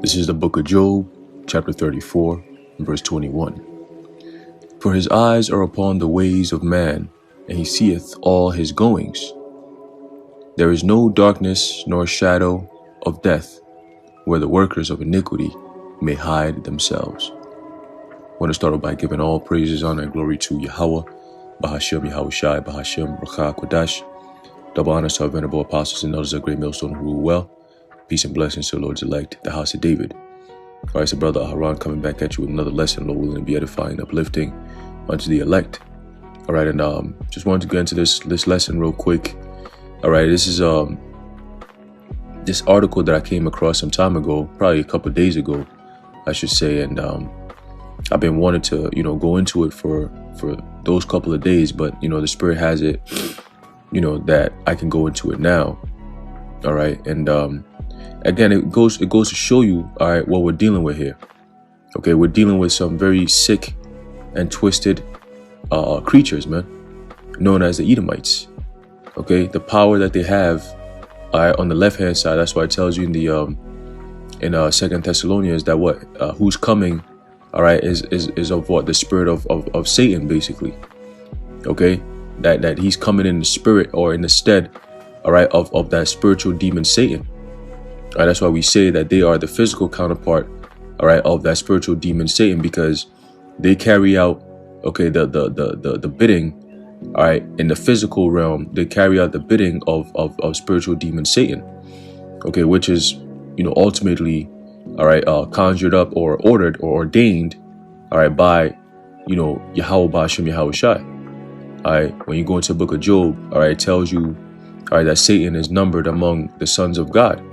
This is the book of Job, chapter 34, verse 21. For his eyes are upon the ways of man, and he seeth all his goings. There is no darkness nor shadow of death, where the workers of iniquity may hide themselves. I want to start off by giving all praises, honor, and glory to Yahweh, Bahashem Yahushai, Bahashem Rakha Kodash. Double honors to our venerable apostles and elders of great millstone who rule well. Peace and blessings to the Lord's elect, the house of David. All right, so brother Haran coming back at you with another lesson, Lord willing, to be edifying, uplifting unto the elect. All right, and just wanted to get into this lesson real quick. All right, this is this article that I came across some time ago, probably a couple of days ago, I should say, and I've been wanting to go into it for those couple of days, but the Spirit has it, that I can go into it now. All right, and again, it goes to show you, all right, what we're dealing with here. Okay, we're dealing with some very sick and twisted creatures, man, known as the Edomites. Okay, the power that they have, all right, on the left hand side. That's why it tells you in the in 2 Thessalonians that who's coming, all right, is of what? The spirit of Satan, basically. Okay, that he's coming in the spirit or in the stead, all right, of that spiritual demon Satan. All right, that's why we say that they are the physical counterpart, all right, of that spiritual demon Satan, because they carry out, okay, the bidding, all right, in the physical realm. They carry out the bidding of spiritual demon Satan, okay, which is ultimately, all right, conjured up or ordered or ordained, all right, by Yahweh Ba'ashem Yahushai. All right, when you go into the book of Job, all right, it tells you, all right, that Satan is numbered among the sons of God.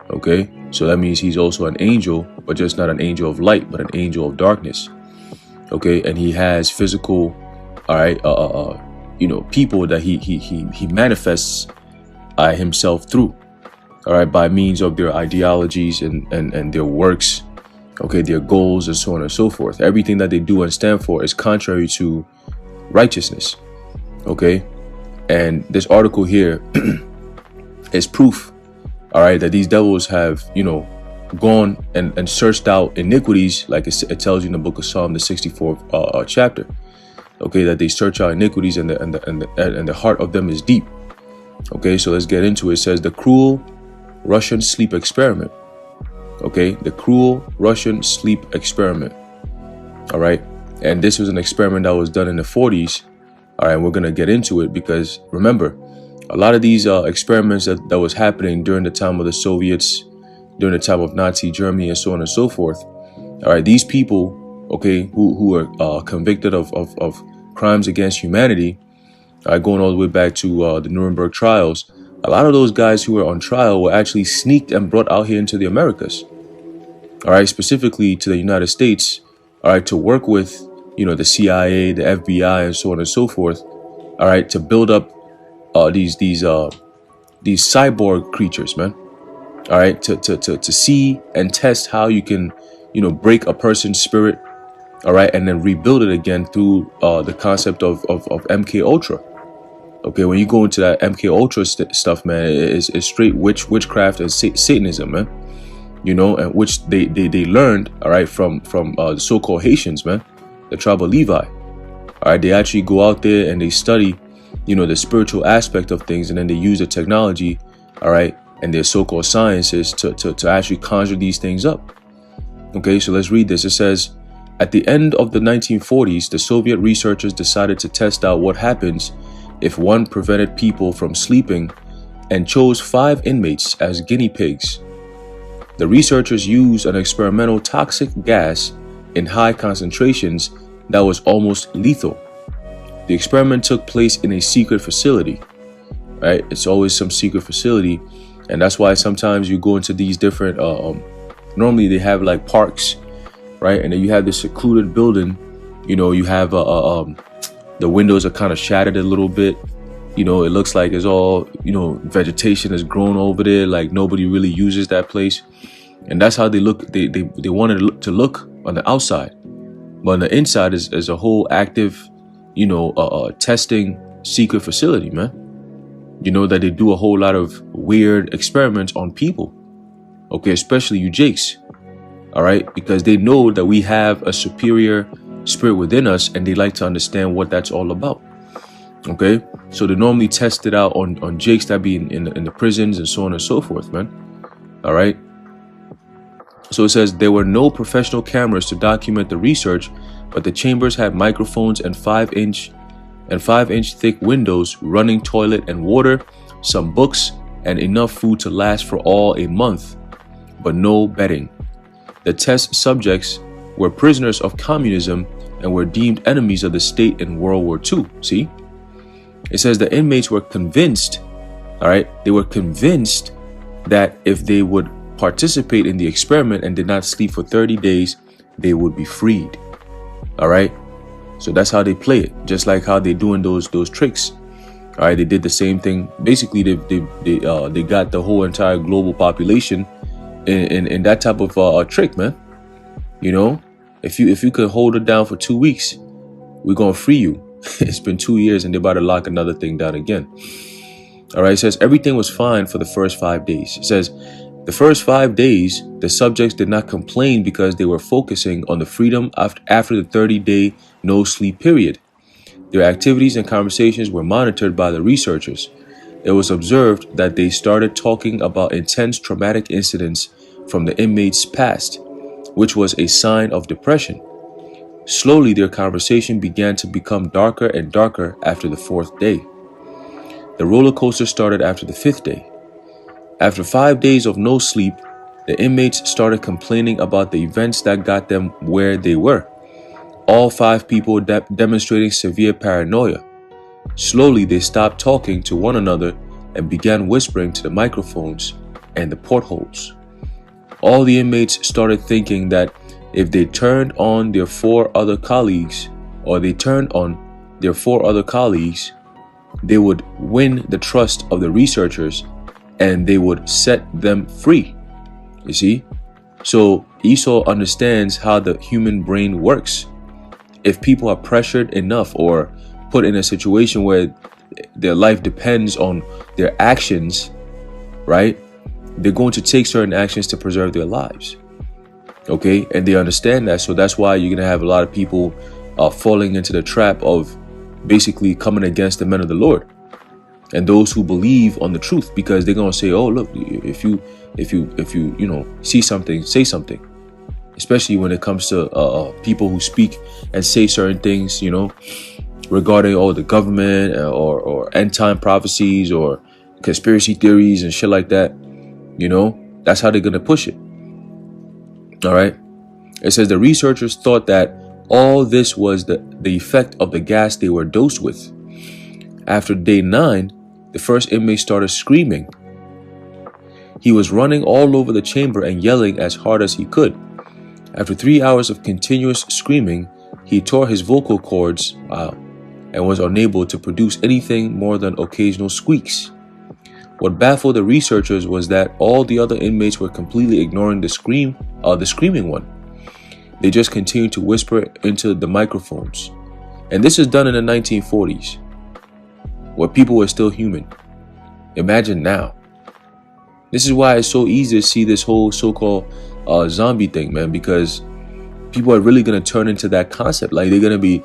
Okay, so that means he's also an angel, but just not an angel of light, but an angel of darkness. Okay, and he has physical, all right, people that he manifests himself through, all right, by means of their ideologies and their works, okay, their goals and so on and so forth. Everything that they do and stand for is contrary to righteousness. Okay, and this article here is proof, all right, that these devils have, gone and searched out iniquities, like it tells you in the book of Psalm, the 64th chapter. Okay, that they search out iniquities and the heart of them is deep. Okay, so let's get into it. It says the cruel Russian sleep experiment. Okay, the cruel Russian sleep experiment. All right, and this was an experiment that was done in the 40s. All right, we're gonna get into it because remember, a lot of these experiments that was happening during the time of the Soviets, during the time of Nazi Germany, and so on and so forth. All right, these people, okay, who were convicted of crimes against humanity, going all the way back to the Nuremberg trials. A lot of those guys who were on trial were actually sneaked and brought out here into the Americas. All right, specifically to the United States. All right, to work with the CIA, the FBI, and so on and so forth. All right, to build up these cyborg creatures, man. All right, to see and test how you can, break a person's spirit, all right, and then rebuild it again through the concept of MK Ultra. Okay, when you go into that MK Ultra stuff, man, it's straight witchcraft and Satanism, man. And which they learned, all right, from the so-called Haitians, man, the tribe of Levi. All right, they actually go out there and they study, the spiritual aspect of things, and then they use the technology, all right, and their so-called sciences to actually conjure these things up. Okay, so let's read this. It says, at the end of the 1940s, the Soviet researchers decided to test out what happens if one prevented people from sleeping and chose 5 inmates as guinea pigs. The researchers used an experimental toxic gas in high concentrations that was almost lethal. The experiment took place in a secret facility, right? It's always some secret facility. And that's why sometimes you go into these different, normally they have like parks, right? And then you have this secluded building, you have, the windows are kind of shattered a little bit. It looks like it's all, vegetation has grown over there. Like nobody really uses that place. And that's how they look. They wanted to look on the outside, but on the inside is a whole active, testing secret facility, man. That they do a whole lot of weird experiments on people. Okay, especially you Jakes. all right? Because they know that we have a superior spirit within us, and they like to understand what that's all about. Okay, so they normally test it out on jakes that be in the prisons and so on and so forth, man. All right. So it says there were no professional cameras to document the research, but the chambers had microphones and 5-inch thick windows, running toilet and water, some books, and enough food to last for all a month, but no bedding. The test subjects were prisoners of communism and were deemed enemies of the state in World War II. See? It says the inmates were convinced, all right, they were convinced that if they would participate in the experiment and did not sleep for 30 days, they would be freed. All right. So that's how they play it, just like how they doing those tricks. All right. They did the same thing. Basically, they got the whole entire global population in that type of trick, man. You know, if you could hold it down for 2 weeks, we're gonna free you. It's been 2 years and they're about to lock another thing down again. All right. It says everything was fine for the first 5 days. It says the first 5 days, the subjects did not complain because they were focusing on the freedom after the 30-day no sleep period. Their activities and conversations were monitored by the researchers. It was observed that they started talking about intense traumatic incidents from the inmates' past, which was a sign of depression. Slowly, their conversation began to become darker and darker after the 4th day. The roller coaster started after the 5th day. After 5 days of no sleep, the inmates started complaining about the events that got them where they were. All 5 people demonstrating severe paranoia. Slowly, they stopped talking to one another and began whispering to the microphones and the portholes. All the inmates started thinking that if they turned on their 4 other colleagues, they would win the trust of the researchers and they would set them free. You see? So Esau understands how the human brain works. If people are pressured enough or put in a situation where their life depends on their actions, right? They're going to take certain actions to preserve their lives. Okay? And they understand that. So that's why you're going to have a lot of people falling into the trap of basically coming against the men of the Lord and those who believe on the truth, because they're going to say, oh, look, if you see something, say something. Especially when it comes to people who speak and say certain things, regarding the government or end time prophecies or conspiracy theories and shit like that. That's how they're going to push it. All right. It says the researchers thought that all this was the effect of the gas they were dosed with. After day 9, the first inmate started screaming. He was running all over the chamber and yelling as hard as he could. After 3 hours of continuous screaming, he tore his vocal cords and was unable to produce anything more than occasional squeaks. What baffled the researchers was that all the other inmates were completely ignoring the screaming one. They just continued to whisper into the microphones. And this is done in the 1940s, where people were still human. Imagine now. This is why it's so easy to see this whole so-called zombie thing, man, because people are really going to turn into that concept. Like, they're going to be,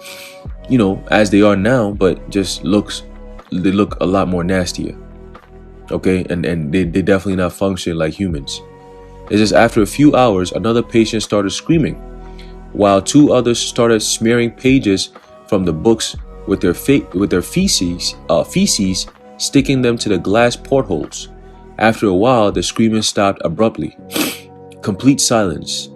as they are now, but just they look a lot more nastier. Okay, and they definitely not function like humans. It's just after a few hours, another patient started screaming, while 2 others started smearing pages from the books with their feces, sticking them to the glass portholes. After a while, the screaming stopped abruptly. Complete silence.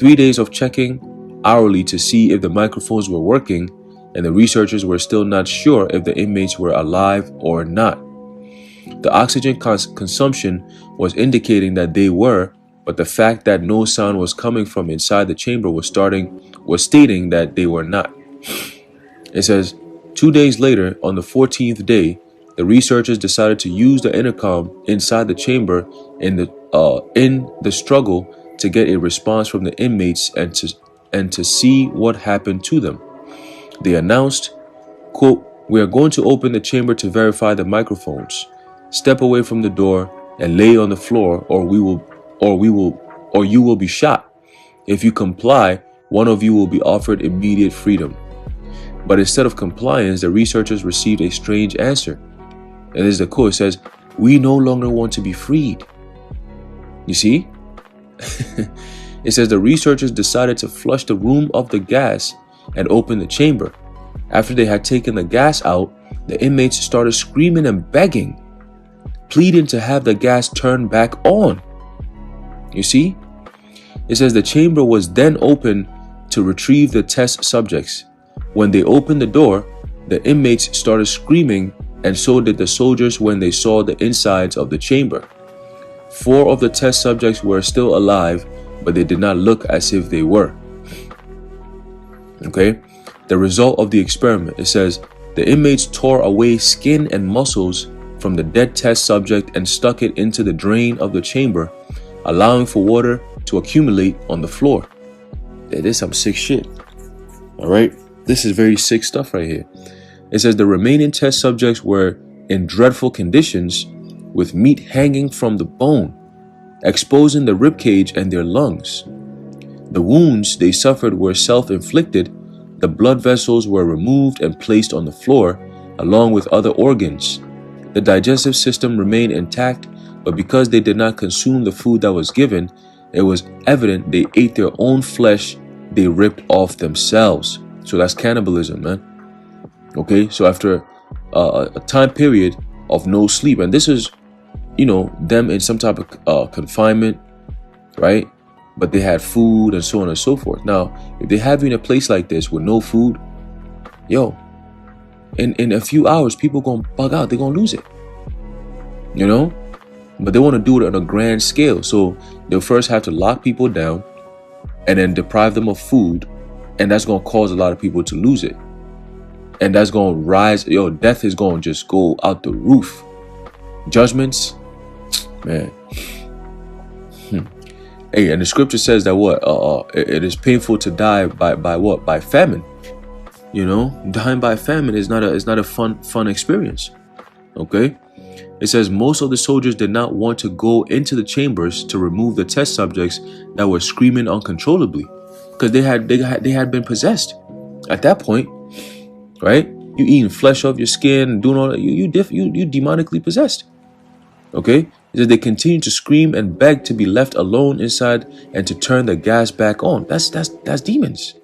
3 days of checking hourly to see if the microphones were working, and the researchers were still not sure if the inmates were alive or not. The oxygen consumption was indicating that they were, but the fact that no sound was coming from inside the chamber was stating that they were not. It says, 2 days later, on the 14th day, the researchers decided to use the intercom inside the chamber in the struggle to get a response from the inmates and to see what happened to them. They announced, quote, "We are going to open the chamber to verify the microphones. Step away from the door and lay on the floor, or you will be shot. If you comply, one of you will be offered immediate freedom. But instead of compliance, the researchers received a strange answer. And this is the quote. It says, "We no longer want to be freed." You see? It says the researchers decided to flush the room of the gas and open the chamber. After they had taken the gas out, the inmates started screaming and begging, pleading to have the gas turned back on. You see? It says the chamber was then opened to retrieve the test subjects. When they opened the door, the inmates started screaming, and so did the soldiers when they saw the insides of the chamber. 4 of the test subjects were still alive, but they did not look as if they were. Okay? The result of the experiment, it says, the inmates tore away skin and muscles from the dead test subject and stuck it into the drain of the chamber, allowing for water to accumulate on the floor. This is some sick shit. All right? This is very sick stuff right here. It says the remaining test subjects were in dreadful conditions with meat hanging from the bone, exposing the ribcage and their lungs. The wounds they suffered were self-inflicted. The blood vessels were removed and placed on the floor, along with other organs. The digestive system remained intact, but because they did not consume the food that was given, it was evident they ate their own flesh they ripped off themselves. So that's cannibalism, man. Okay, so after a time period of no sleep, and this is, them in some type of confinement, right? But they had food and so on and so forth. Now, if they have you in a place like this with no food, in a few hours, people gonna bug out. They're gonna lose it, But they want to do it on a grand scale. So they'll first have to lock people down and then deprive them of food. And that's going to cause a lot of people to lose it. And that's going to rise. Death is going to just go out the roof. Judgments, man. Hey, and the scripture says that it is painful to die by what? By famine. Dying by famine is not a fun experience. Okay? It says most of the soldiers did not want to go into the chambers to remove the test subjects that were screaming uncontrollably, because they had been possessed. At that point, right? You eating flesh off your skin, doing all that. You demonically possessed. Okay? It says they continued to scream and beg to be left alone inside and to turn the gas back on. That's demons.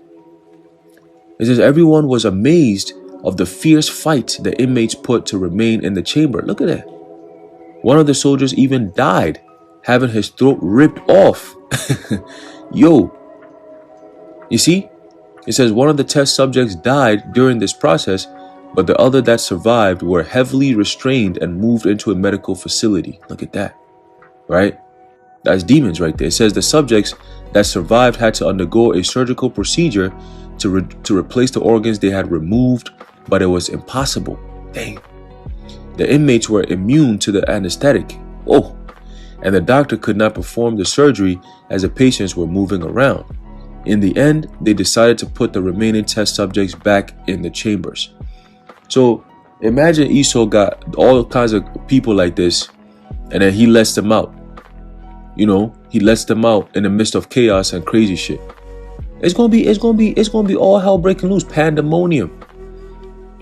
It says everyone was amazed of the fierce fight the inmates put to remain in the chamber. Look at that. One of the soldiers even died, having his throat ripped off. You see? It says one of the test subjects died during this process, but the other that survived were heavily restrained and moved into a medical facility. Look at that, right? That's demons right there. It says the subjects that survived had to undergo a surgical procedure to replace the organs they had removed, but it was impossible. Dang. The inmates were immune to the anesthetic. Oh, and the doctor could not perform the surgery as the patients were moving around. In the end, they decided to put the remaining test subjects back in the chambers. So imagine Esau got all kinds of people like this, and then he lets them out. He lets them out in the midst of chaos and crazy shit. It's gonna be all hell breaking loose, pandemonium.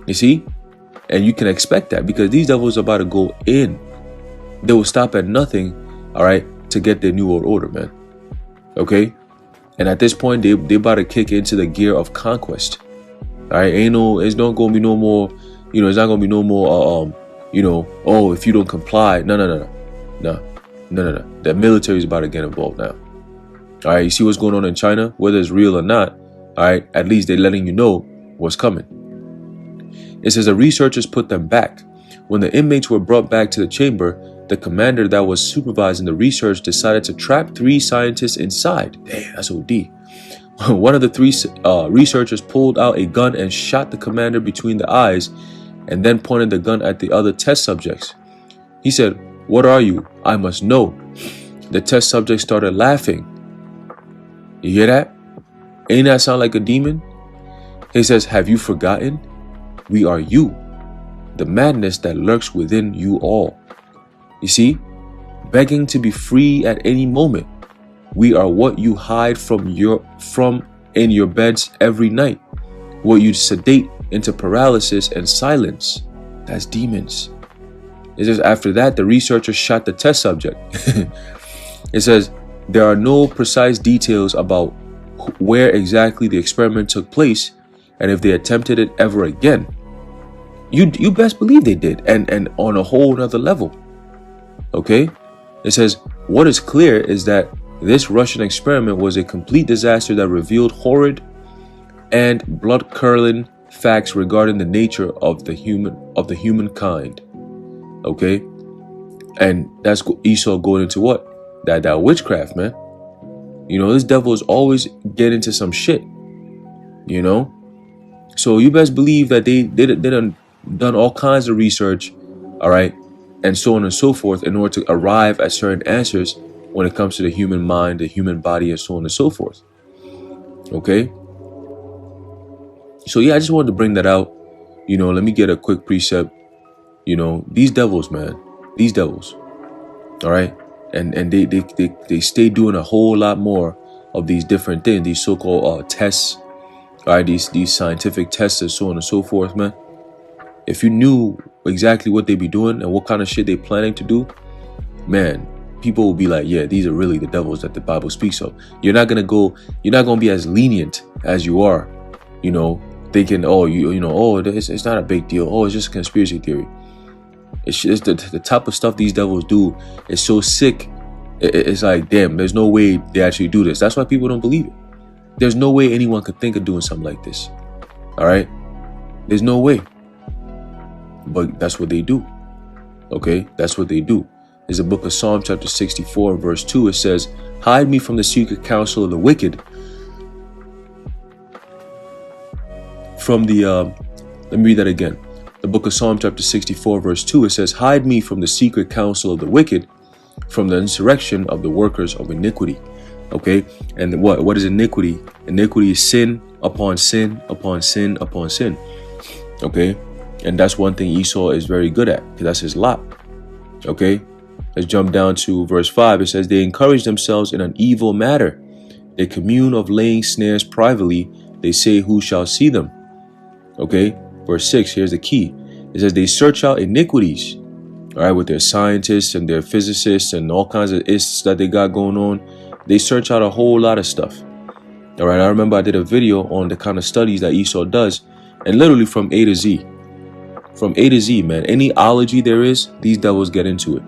You see? And you can expect that because these devils are about to go in. They will stop at nothing, all right, to get their new world order, man. Okay? And at this point, they about to kick into the gear of conquest. All right? It's not gonna be no more, it's not gonna be no more, if you don't comply. No. The military is about to get involved now. All right? You see what's going on in China? Whether it's real or not, all right, at least they're letting you know what's coming. It says the researchers put them back. When the inmates were brought back to the chamber, the commander that was supervising the research decided to trap 3 scientists inside. Damn, that's OD. One of the 3 researchers pulled out a gun and shot the commander between the eyes and then pointed the gun at the other test subjects. He said, "What are you? I must know." The test subjects started laughing. You hear that? Ain't that sound like a demon? He says, "Have you forgotten? We are you, the madness that lurks within you all." You see, begging to be free at any moment. We are what you hide from in your beds every night, what you sedate into paralysis and silence. That's demons. It says after that, the researchers shot the test subject. It says there are no precise details about where exactly the experiment took place and if they attempted it ever again. You best believe they did, and on a whole nother level. Okay? It says what is clear is that this Russian experiment was a complete disaster that revealed horrid and blood-curdling facts regarding the nature of the humankind. Okay? And that's Esau going into what? That witchcraft, man. You know, this devil is always getting into some shit. You know? So you best believe that they done all kinds of research, all right, and so on and so forth in order to arrive at certain answers when it comes to the human mind, the human body, and so on and so forth. Okay? So yeah, I just wanted to bring that out. You know, let me get a quick precept. You know, these devils, man, these devils, all right, and they stay doing a whole lot more of these different things, these so-called tests, all right, these scientific tests and so on and so forth, man. If you knew exactly what they be doing and what kind of shit they planning to do, man, people will be like, yeah, these are really the devils that the Bible speaks of. You're not gonna be as lenient as you are, you know, thinking, oh, it's not a big deal. Oh, it's just a conspiracy theory. It's just the type of stuff these devils do is so sick. It's like, damn, there's no way they actually do this. That's why people don't believe it. There's no way anyone could think of doing something like this. All right? There's no way. But that's what they do. Okay? That's what they do. There's a book of Psalm chapter 64 verse 2. It says, hide me from the secret counsel of the wicked. From the, let me read that again. The book of Psalm chapter 64 verse 2. It says, hide me from the secret counsel of the wicked, from the insurrection of the workers of iniquity. Okay? And what is iniquity? Iniquity is sin upon sin upon sin upon sin. Okay? And that's one thing Esau is very good at, because that's his lot. Okay? Let's jump down to verse 5. It says, they encourage themselves in an evil matter. They commune of laying snares privately. They say, who shall see them? Okay? Verse 6, here's the key. It says, they search out iniquities. All right, with their scientists and their physicists and all kinds of ists that they got going on. They search out a whole lot of stuff. All right, I remember I did a video on the kind of studies that Esau does, and literally from A to Z. From A to Z, man. Any ology there is, these devils get into it.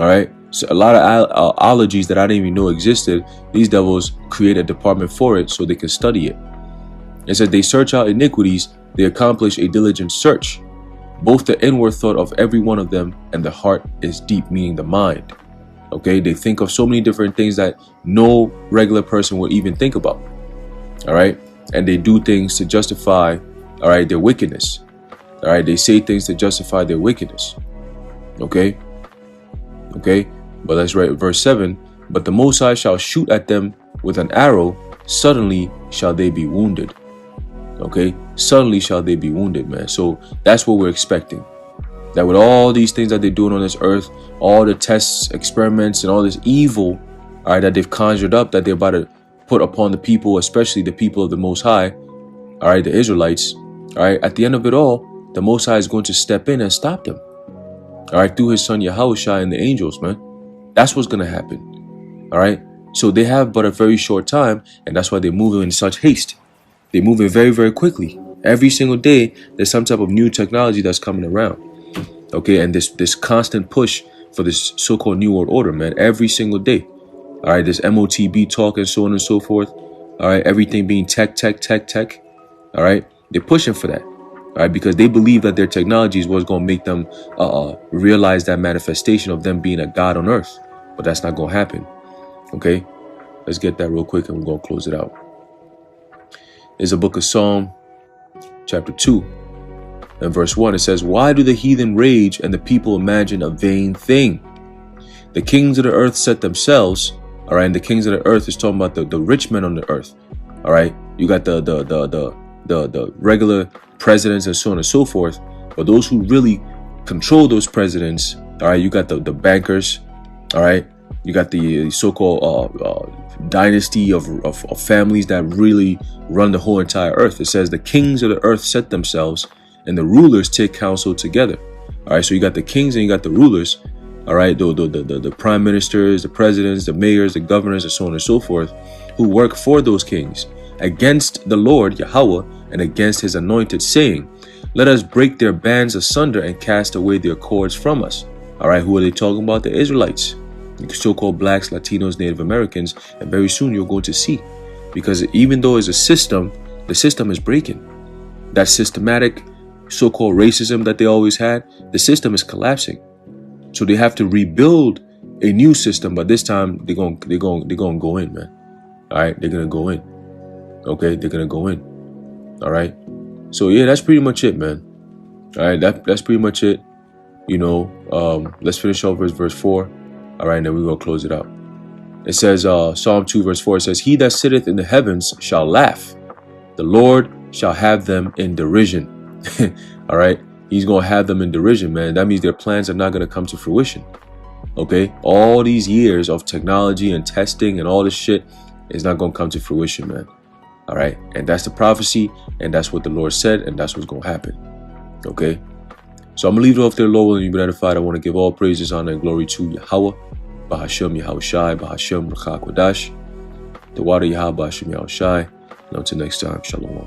All right. So a lot of ologies that I didn't even know existed, these devils create a department for it so they can study it. It said they search out iniquities. They accomplish a diligent search. Both the inward thought of every one of them and the heart is deep, meaning the mind. Okay. They think of so many different things that no regular person would even think about. All right. And they do things to justify, all right, their wickedness. All right, they say things to justify their wickedness. Okay? Okay? But let's write verse 7. But the Most High shall shoot at them with an arrow. Suddenly shall they be wounded. Okay? Suddenly shall they be wounded, man. So that's what we're expecting. That with all these things that they're doing on this earth, all the tests, experiments, and all this evil, all right, that they've conjured up, that they're about to put upon the people, especially the people of the Most High, all right, the Israelites, all right, at the end of it all, the Most High is going to step in and stop them. All right, through his son Yahushua and the angels, man. That's what's going to happen. All right. So they have but a very short time, and that's why they're moving in such haste. They're moving very, very quickly. Every single day, there's some type of new technology that's coming around. Okay. And this constant push for this so-called New World Order, man, every single day. All right. This MOTB talk and so on and so forth. All right. Everything being tech. All right. They're pushing for that. All right, because they believe that their technology is what's going to make them realize that manifestation of them being a God on earth. But that's not going to happen. Okay, let's get that real quick and we're going to close it out. There's a book of Psalm chapter 2 and verse 1. It says, why do the heathen rage and the people imagine a vain thing? The kings of the earth set themselves. All right, and the kings of the earth is talking about the rich men on the earth. All right, you got the regular presidents and so on and so forth, but those who really control those presidents, all right, you got the bankers, all right, You got the so-called dynasty of families that really run the whole entire earth. It says the kings of the earth set themselves and the rulers take counsel together. All right, so you got the kings and you got the rulers. All right, the prime ministers, the presidents, the mayors, the governors, and so on and so forth, who work for those kings against the Lord Yahweh and against his anointed, saying, let us break their bands asunder and cast away their cords from us. All right, who are they talking about? The Israelites, the so-called blacks, Latinos, Native Americans, and very soon you're going to see. Because even though it's a system, the system is breaking. That systematic so-called racism that they always had, the system is collapsing. So they have to rebuild a new system, but this time they're gonna go in, man. All right, they're gonna go in. Okay, they're gonna go in. All right. So yeah, that's pretty much it, man. All right, that's pretty much it. You know, let's finish off verse 4. All right, and then we're gonna close it out. It says, Psalm 2 verse 4, it says, he that sitteth in the heavens shall laugh. The Lord shall have them in derision. All right, he's gonna have them in derision, man. That means their plans are not gonna come to fruition. Okay, all these years of technology and testing and all this shit is not gonna come to fruition, man. All right, and that's the prophecy, and that's what the Lord said, and that's what's gonna happen. Okay, so I'm gonna leave it off there, Lord, and you've been edified. I want to give all praises, honor, and glory to Yahweh, Bahashem Yahweh Shai, Bahashem Rachak Wadash, the water Yahweh Bahashem Yahweh Shai. And until next time, Shalom.